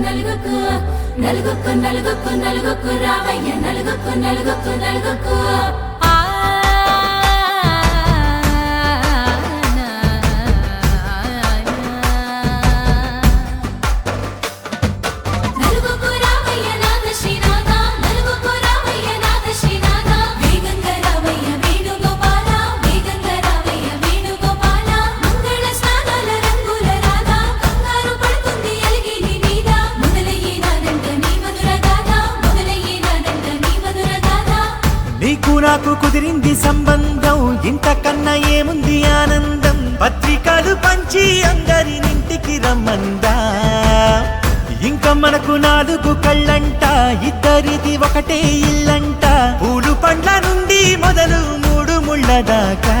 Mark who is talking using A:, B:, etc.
A: నలుగుకు నలుగుకు నలుగుకు నలుగుకు రావయ్య నలుగుకు నలుగుకు నలుగుకు
B: నీకు నాకు కుదిరింది సంబంధం ఇంతకన్నా ఏముంది ఆనందం పత్రికలు పంచి అందరినింటికి రమ్మందా ఇంకా మనకు 4 కళ్ళంట ఇద్దరిది ఒకటే ఇల్లంట పూలు పండ్ల నుండి మొదలు 3 ముళ్ళ దాకా